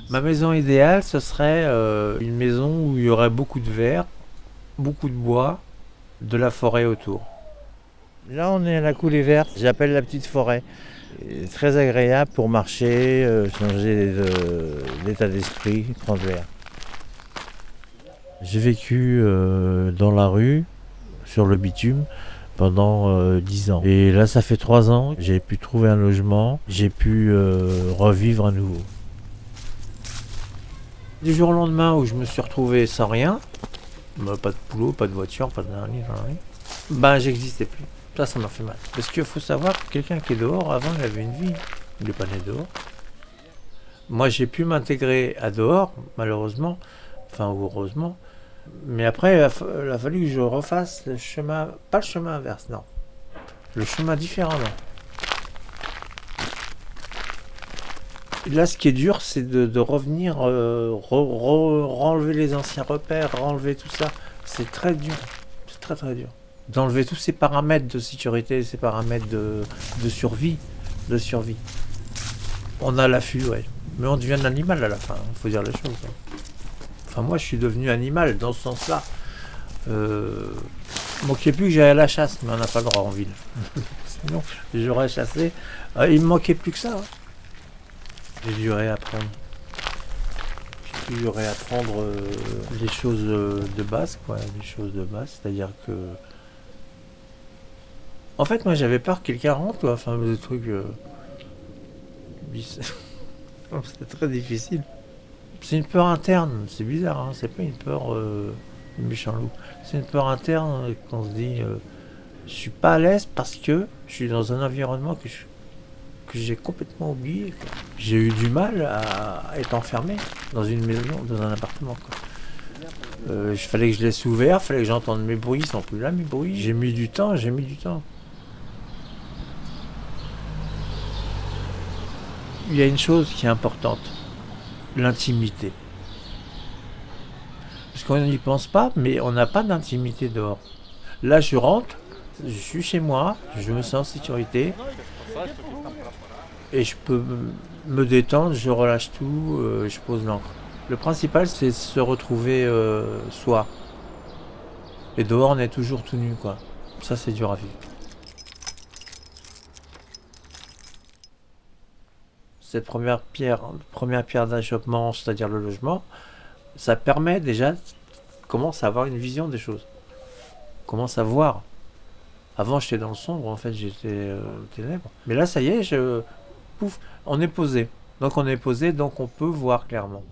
Ma maison idéale, ce serait une maison où il y aurait beaucoup de verre, beaucoup de bois, de la forêt autour. Là, on est à la coulée verte, j'appelle la petite forêt. C'est très agréable pour marcher, changer d'état d'esprit, prendre l'air. J'ai vécu dans la rue, sur le bitume, pendant 10 ans. Et là, ça fait 3 ans, j'ai pu trouver un logement, j'ai pu revivre à nouveau. Du jour au lendemain où je me suis retrouvé sans rien, pas de boulot, pas de voiture, pas de rien, ben j'existais plus. Ça m'a fait mal. Parce qu'il faut savoir que quelqu'un qui est dehors, avant il avait une vie. Il n'est pas né dehors. Moi j'ai pu m'intégrer à dehors, malheureusement, enfin ou heureusement. Mais après il a fallu que je refasse le chemin, pas le chemin inverse, non. Le chemin différemment. Là, ce qui est dur, c'est de revenir, renlever les anciens repères, renlever tout ça. C'est très dur. C'est très très dur. D'enlever tous ces paramètres de sécurité, ces paramètres de survie. De survie. On a l'affût, ouais. Mais on devient un animal à la fin, il faut dire les choses. Enfin, moi, je suis devenu animal dans ce sens-là. Manquait plus que j'aille à la chasse, mais on n'a pas le droit en ville. Sinon, j'aurais chassé. Il me manquait plus que ça. Hein. J'ai dû réapprendre. J'ai dû réapprendre les choses de base, quoi. Les choses de base, c'est-à-dire que. En fait, moi, j'avais peur que quelqu'un rentre, quoi. Enfin, des trucs. C'est très difficile. C'est une peur interne, c'est bizarre, hein. C'est pas une peur de méchant loup. C'est une peur interne qu'on se dit je suis pas à l'aise parce que je suis dans un environnement que j'ai complètement oublié. Quoi. J'ai eu du mal à être enfermé dans une maison, dans un appartement. Il fallait que je laisse ouvert, il fallait que j'entende mes bruits, ils sont plus là mes bruits. J'ai mis du temps, j'ai mis du temps. Il y a une chose qui est importante, l'intimité. Parce qu'on n'y pense pas, mais on n'a pas d'intimité dehors. Là, je rentre, je suis chez moi, je me sens en sécurité et je peux me détendre, je relâche tout, je pose l'encre. Le principal, c'est se retrouver soi. Et dehors, on est toujours tout nu, quoi. Ça, c'est dur à vivre. Cette première pierre d'achoppement, c'est-à-dire le logement, ça permet déjà de commencer à avoir une vision des choses. Commence à voir. Avant, j'étais dans le sombre, en fait, j'étais ténèbres. Mais là, ça y est, pouf, on est posé. Donc on est posé, donc on peut voir clairement.